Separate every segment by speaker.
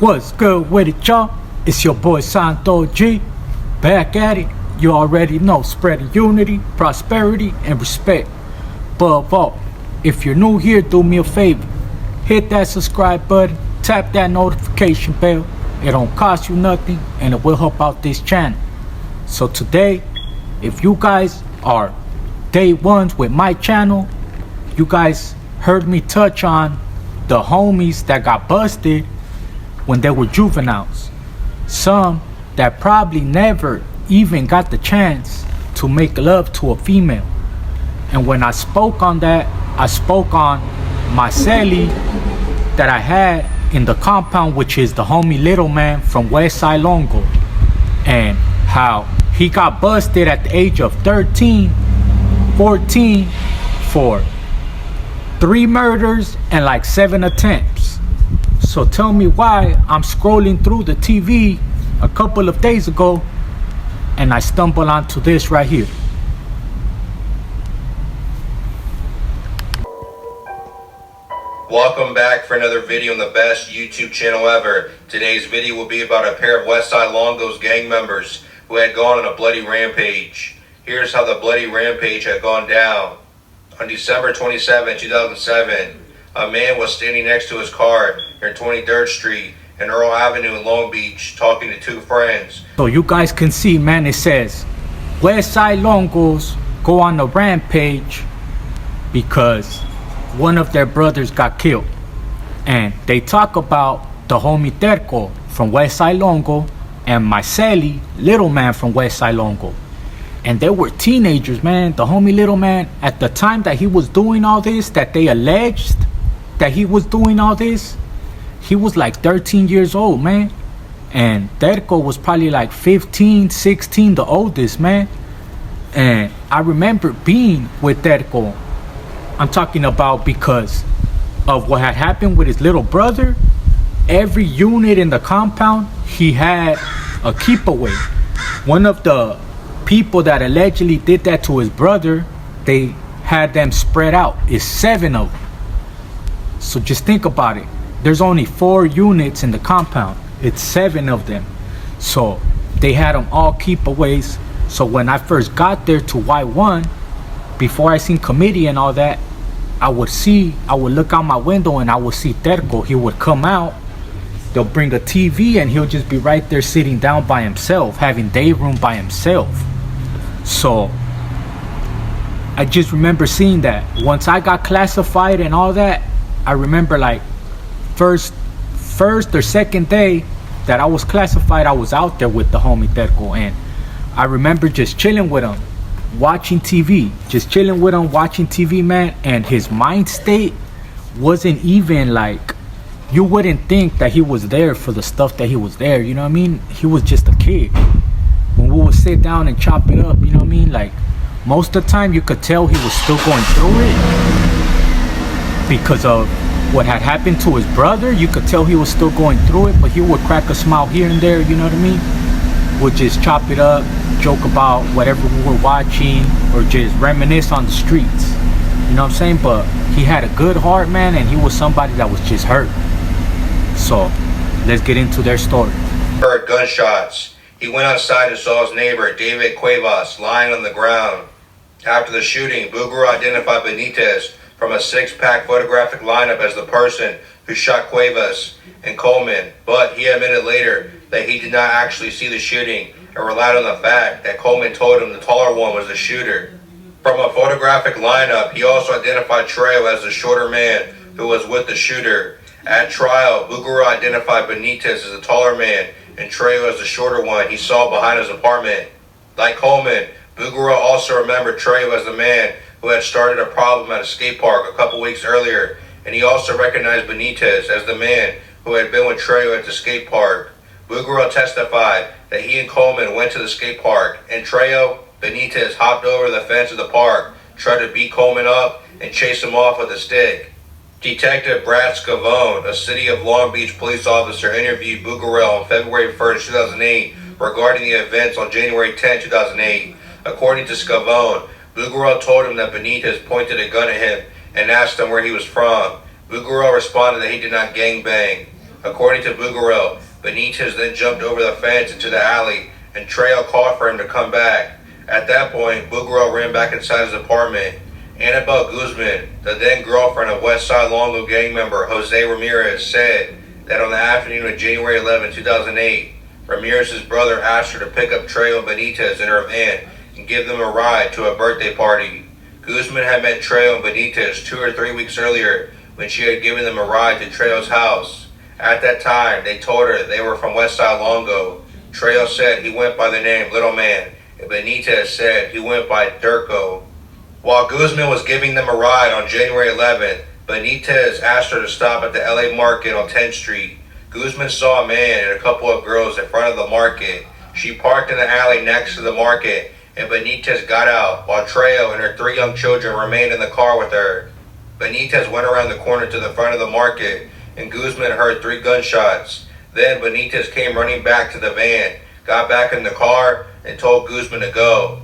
Speaker 1: What's good with it, y'all? It's your boy Santo G. Back at it. You already know, spreading unity, prosperity, and respect. Above all, if you're new here, do me a favor. Hit that subscribe button, tap that notification bell. It don't cost you nothing, and it will help out this channel. So today, if you guys are day ones with my channel, you guys heard me touch on the homies that got busted when they were juveniles. Some that probably never even got the chance to make love to a female. And when I spoke on that, I spoke on my celly that I had in the compound, which is the homie Little Man from Westside Longo, and how he got busted at the age of 13, 14 for 3 murders and like 7 attempts. So tell me why I'm scrolling through the TV a couple of days ago and I stumble onto this right here.
Speaker 2: Welcome back for another video on the best YouTube channel ever. Today's video will be about a pair of Westside Longo's gang members who had gone on a bloody rampage. Here's how the bloody rampage had gone down. On December 27, 2007, a man was standing next to his car near 23rd Street and Earl Avenue in Long Beach talking to 2 friends.
Speaker 1: So you guys can see, man, it says Westside Longos go on a rampage because one of their brothers got killed. And they talk about the homie Terco from Westside Longo and my celly Little Man from Westside Longo. And they were teenagers, man. The homie Little Man, at the time that he was doing all this, that they alleged that he was doing all this, he was like 13 years old, man. And Terco was probably like 15, 16, the oldest, man. And I remember being with Terco. I'm talking about because of what had happened with his little brother. Every unit in the compound, he had a keep away. One of the people that allegedly did that to his brother, they had them spread out. It's 7 of them. So just think about it. There's only 4 units in the compound. It's 7 of them. So they had them all keepaways. So when I first got there to Y1, before I seen committee and all that, I would look out my window and I would see Terco. He would come out, they'll bring a TV and he'll just be right there sitting down by himself, having day room by himself. So I just remember seeing that. Once I got classified and all that, I remember like first or second day that I was classified, I was out there with the homie Terco, and I remember just chilling with him, watching TV, watching TV, man. And his mind state wasn't even like, you wouldn't think that he was there for the stuff that he was there, you know what I mean? He was just a kid. When we would sit down and chop it up, you know what I mean? Like, most of the time you could tell he was still going through it because of what had happened to his brother. You could tell he was still going through it, but he would crack a smile here and there, you know what I mean? Would just chop it up, joke about whatever we were watching, or just reminisce on the streets. You know what I'm saying? But he had a good heart, man, and he was somebody that was just hurt. So let's get into their story.
Speaker 2: Heard gunshots. He went outside and saw his neighbor, David Cuevas, lying on the ground. After the shooting, Bugaro identified Benitez from a 6-pack photographic lineup as the person who shot Cuevas and Coleman, but he admitted later that he did not actually see the shooting and relied on the fact that Coleman told him the taller one was the shooter. From a photographic lineup, he also identified Trejo as the shorter man who was with the shooter. At trial, Bugaro identified Benitez as the taller man and Trejo as the shorter one he saw behind his apartment. Like Coleman, Bugaro also remembered Trejo as the man who had started a problem at a skate park a couple weeks earlier, and he also recognized Benitez as the man who had been with Trejo at the skate park. Bugaro testified that he and Coleman went to the skate park, and Trejo, Benitez hopped over the fence of the park, tried to beat Coleman up, and chase him off with a stick. Detective Brad Scavone, a City of Long Beach police officer, interviewed Bugaro on February 1st, 2008 regarding the events on January 10, 2008. According to Scavone, Bugaro told him that Benitez pointed a gun at him and asked him where he was from. Bugaro responded that he did not gangbang. According to Bouguereau, Benitez then jumped over the fence into the alley, and Trejo called for him to come back. At that point, Bouguereau ran back inside his apartment. Annabelle Guzman, the then girlfriend of Westside Longo gang member Jose Ramirez, said that on the afternoon of January 11, 2008, Ramirez's brother asked her to pick up Trejo and Benitez in her van and give them a ride to a birthday party. Guzman had met Trejo and Benitez 2 or 3 weeks earlier when she had given them a ride to Trejo's house. At that time, they told her they were from Westside Longo. Trejo said he went by the name Little Man, and Benitez said he went by Durko. While Guzman was giving them a ride on January 11th, Benitez asked her to stop at the LA Market on 10th Street. Guzman saw a man and a couple of girls in front of the market. She parked in the alley next to the market, and Benitez got out, while Trejo and her 3 young children remained in the car with her. Benitez went around the corner to the front of the market, and Guzman heard 3 gunshots. Then Benitez came running back to the van, got back in the car, and told Guzman to go.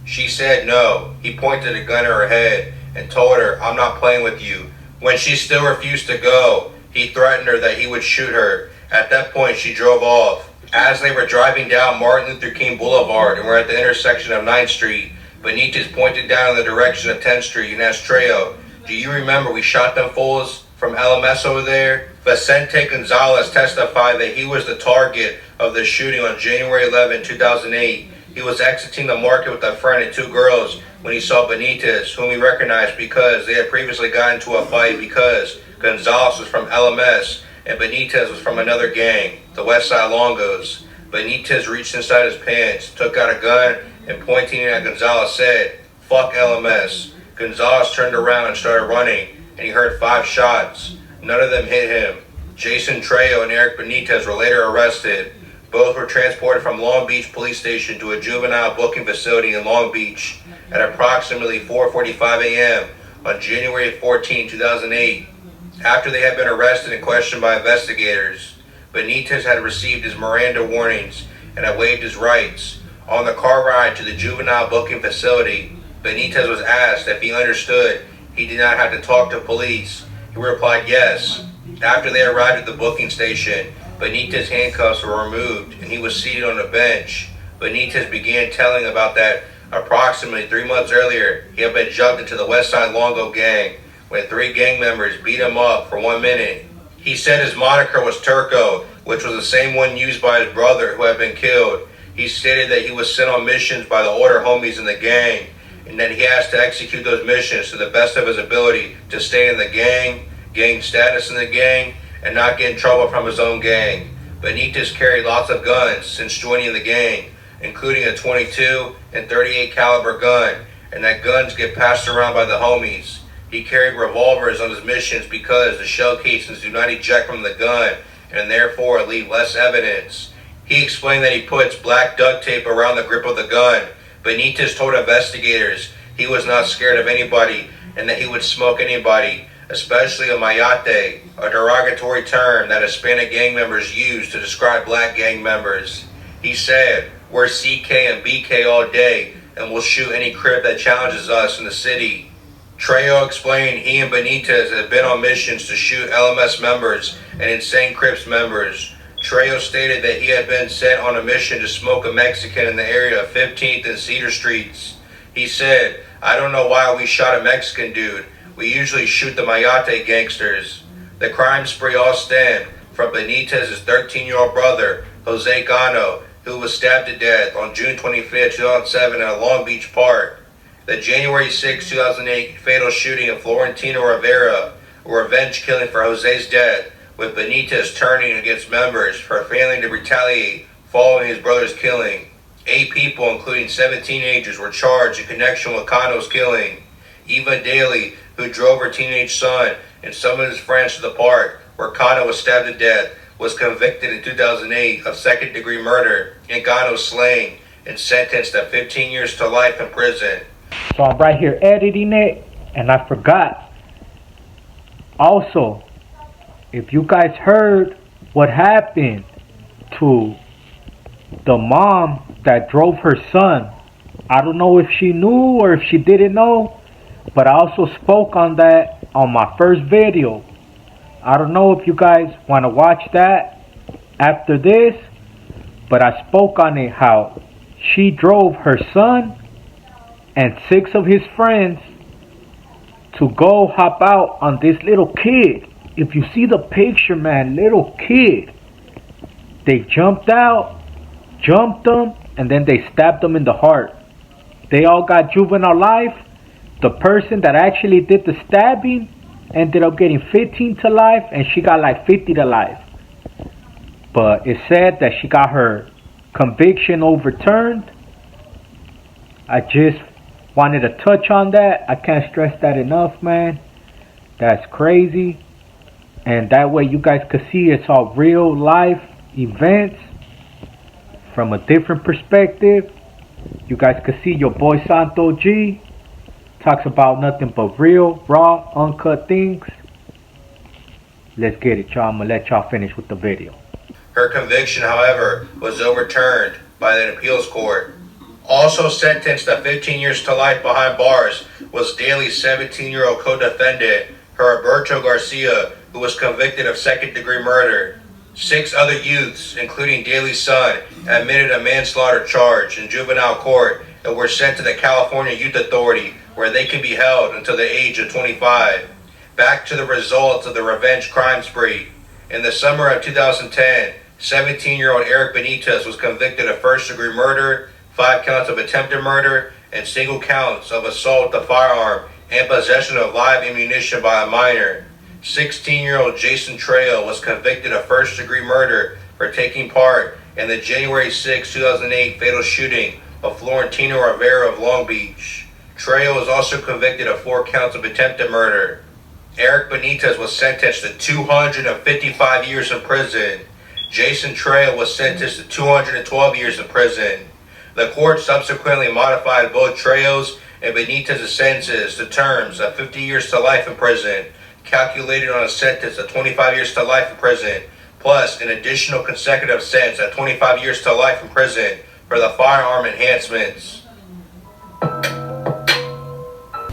Speaker 2: She said no. He pointed a gun at her head and told her, "I'm not playing with you." When she still refused to go, he threatened her that he would shoot her. At that point, she drove off. As they were driving down Martin Luther King Boulevard and were at the intersection of 9th Street, Benitez pointed down in the direction of 10th Street and asked Trejo, "Do you remember we shot them fools from LMS over there?" Vicente Gonzalez testified that he was the target of the shooting on January 11, 2008. He was exiting the market with a friend and 2 girls when he saw Benitez, whom he recognized because they had previously gotten into a fight because Gonzalez was from LMS and Benitez was from another gang, the Westside Longos. Benitez reached inside his pants, took out a gun, and pointing at Gonzalez said, "Fuck LMS." Gonzalez turned around and started running, and he heard 5 shots. None of them hit him. Jason Trejo and Eric Benitez were later arrested. Both were transported from Long Beach Police Station to a juvenile booking facility in Long Beach at approximately 4:45 a.m. on January 14, 2008. After they had been arrested and questioned by investigators, Benitez had received his Miranda warnings and had waived his rights. On the car ride to the juvenile booking facility, Benitez was asked if he understood he did not have to talk to police. He replied yes. After they arrived at the booking station, Benitez's handcuffs were removed and he was seated on a bench. Benitez began telling about that approximately 3 months earlier he had been jumped into the Westside Longo gang when 3 gang members beat him up for 1 minute. He said his moniker was Turco, which was the same one used by his brother who had been killed. He stated that he was sent on missions by the older homies in the gang and that he has to execute those missions to the best of his ability to stay in the gang, gain status in the gang, and not get in trouble from his own gang. Benitez carried lots of guns since joining the gang, including a 22 and 38 caliber gun, and that guns get passed around by the homies. He carried revolvers on his missions because the shell casings do not eject from the gun and therefore leave less evidence. He explained that he puts black duct tape around the grip of the gun. Benitez told investigators he was not scared of anybody and that he would smoke anybody, especially a mayate, a derogatory term that Hispanic gang members use to describe black gang members. He said, "We're CK and BK all day, and we'll shoot any crib that challenges us in the city." Trejo explained he and Benitez had been on missions to shoot LMS members and Insane Crips members. Trejo stated that he had been sent on a mission to smoke a Mexican in the area of 15th and Cedar Streets. He said, "I don't know why we shot a Mexican dude. We usually shoot the Mayate gangsters." The crime spree all stemmed from Benitez's 13-year-old brother, Jose Gano, who was stabbed to death on June 25, 2007 at a Long Beach park. The January 6, 2008 fatal shooting of Florentino Rivera, a revenge killing for Jose's death, with Benitez turning against members for failing to retaliate following his brother's killing. 8 people, including 7 teenagers, were charged in connection with Cano's killing. Eva Daly, who drove her teenage son and some of his friends to the park where Cano was stabbed to death, was convicted in 2008 of second-degree murder and Gano's slaying and sentenced to 15 years to life in prison.
Speaker 1: So I'm right here editing it, and I forgot. Also, if you guys heard what happened to the mom that drove her son, I don't know if she knew or if she didn't know, but I also spoke on that on my first video. I don't know if you guys want to watch that after this, but I spoke on it how she drove her son and 6 of his friends to go hop out on this little kid. If you see the picture, man, little kid. They jumped out, jumped him, and then they stabbed him in the heart. They all got juvenile life. The person that actually did the stabbing ended up getting 15 to life, and she got like 50 to life. But it said that she got her conviction overturned. I just wanted to touch on that. I can't stress that enough, man. That's crazy. And that way you guys could see it's all real life events from a different perspective. You guys could see your boy Santo G talks about nothing but real, raw, uncut things. Let's get it, y'all. I'm gonna let y'all finish with the video.
Speaker 2: Her conviction, however, was overturned by the appeals court. Also sentenced to 15 years to life behind bars was Daly's 17-year-old co-defendant, Heriberto Garcia, who was convicted of second-degree murder. 6 other youths, including Daly's son, admitted a manslaughter charge in juvenile court and were sent to the California Youth Authority, where they can be held until the age of 25. Back to the results of the revenge crime spree. In the summer of 2010, 17-year-old Eric Benitez was convicted of first-degree murder, 5 counts of attempted murder, and single counts of assault with a firearm and possession of live ammunition by a minor. 16-year-old Jason Trejo was convicted of first-degree murder for taking part in the January 6, 2008 fatal shooting of Florentino Rivera of Long Beach. Trejo was also convicted of 4 counts of attempted murder. Eric Benitez was sentenced to 255 years in prison. Jason Trejo was sentenced to 212 years in prison. The court subsequently modified both Trejo's and Benitez's sentences to terms of 50 years to life in prison, calculated on a sentence of 25 years to life in prison, plus an additional consecutive sentence of 25 years to life in prison for the firearm enhancements.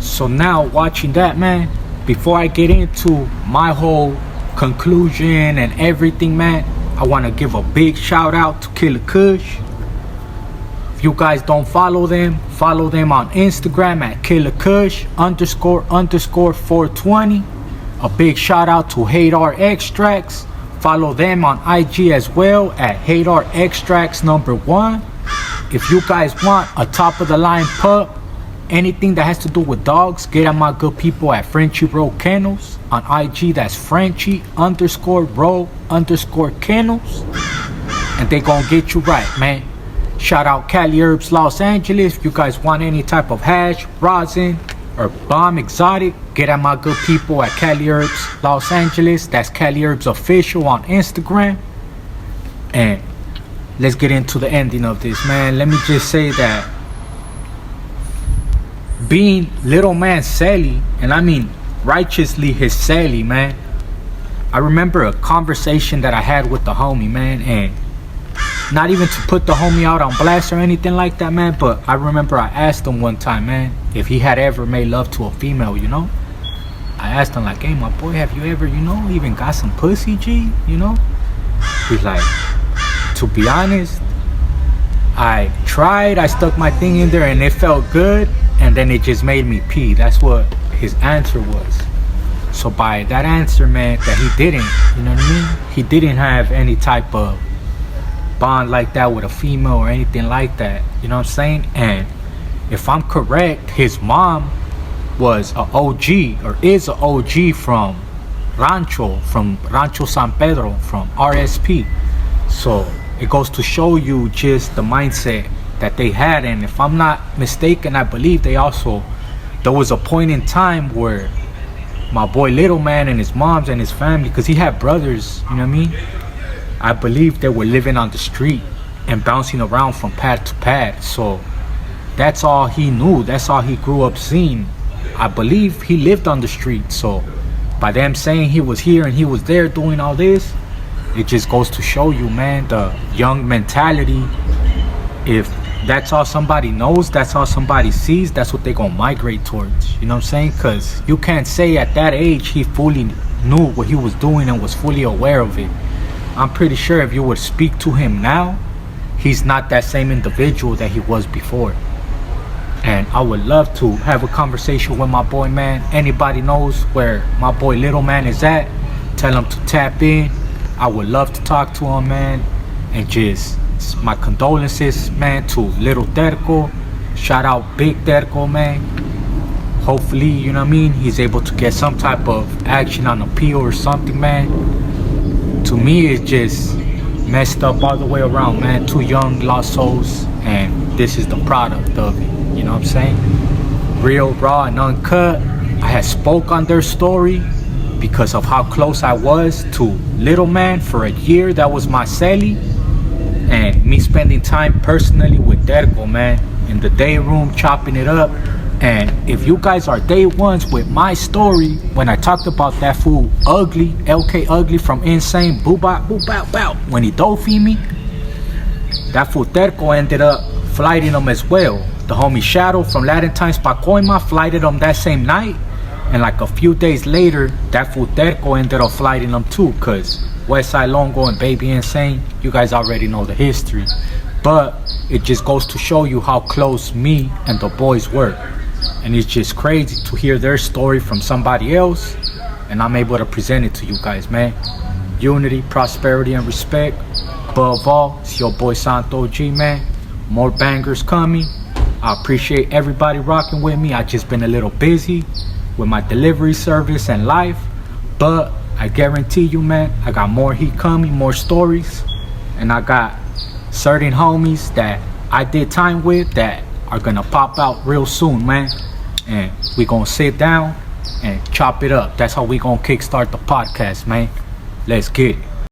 Speaker 1: So now watching that, man, before I get into my whole conclusion and everything, man, I want to give a big shout out to Killer Kush. If you guys don't follow them on Instagram at Killer Kush __ 420. A big shout out to Hadar Extracts. Follow them on IG as well at Hadar Extracts #1. If you guys want a top of the line pup, anything that has to do with dogs, get at my good people at Frenchy Row Kennels on IG. That's Frenchy _Row _ Kennels, and they gonna get you right, man. Shout out Cali Herbs Los Angeles. If you guys want any type of hash, rosin, or bomb exotic, get at my good people at Cali Herbs Los Angeles. That's Cali Herbs Official on Instagram. And let's get into the ending of this, man. Let me just say that being little man Sally, and I mean righteously his Sally, man, I remember a conversation that I had with the homie, man, and not even to put the homie out on blast or anything like that, man, but I remember I asked him one time, man, if he had ever made love to a female, you know. I asked him like, hey, my boy, have you ever, you know, even got some pussy, G, you know? He's like, to be honest, I tried, I stuck my thing in there and it felt good, and then it just made me pee. That's what his answer was. So by that answer, man, that he didn't, you know what I mean? He didn't have any type of bond like that with a female or anything like that, you know what I'm saying? And if I'm correct, his mom was a OG, or is a OG from Rancho San Pedro, from RSP. So it goes to show you just the mindset that they had. And if I'm not mistaken, I believe there was a point in time where my boy Little Man and his moms and his family, because he had brothers, you know what I mean, I believe they were living on the street and bouncing around from pad to pad. So that's all he knew, that's all he grew up seeing. I believe he lived on the street. So by them saying he was here and he was there doing all this, it just goes to show you, man, the young mentality. If that's all somebody knows, that's all somebody sees, that's what they gonna migrate towards, you know what I'm saying? Because you can't say at that age he fully knew what he was doing and was fully aware of it. I'm pretty sure if you would speak to him now, he's not that same individual that he was before. And I would love to have a conversation with my boy, man. Anybody knows where my boy Little Man is at, tell him to tap in. I would love to talk to him, man. And just my condolences, man, to Little Terco. Shout out Big Terco, man. Hopefully, you know what I mean, he's able to get some type of action on appeal or something, man. To me, it's just messed up all the way around, man. Two young lost souls, and this is the product of it. You know what I'm saying? Real, raw, and uncut. I had spoke on their story because of how close I was to Little Man for a year. That was my celly. And me spending time personally with Terco, man, in the day room, chopping it up. And if you guys are day ones with my story, when I talked about that fool Ugly, LK Ugly from Insane, boo bop, boo bow bow, when he dofied me, that fool Terco ended up flighting him as well. The homie Shadow from Latin Times Pacoima flighted him that same night. And like a few days later, that fool Terco ended up flighting him too, cause Westside Longo and Baby Insane, you guys already know the history. But it just goes to show you how close me and the boys were. And it's just crazy to hear their story from somebody else, and I'm able to present it to you guys, man. Unity, prosperity, and respect. Above all, it's your boy Santo G, man. More bangers coming. I appreciate everybody rocking with me. I just been a little busy with my delivery service and life, but I guarantee you, man, I got more heat coming, more stories, and I got certain homies that I did time with that are gonna pop out real soon, man. And we gonna sit down and chop it up. That's how we gonna kickstart the podcast, man. Let's get it.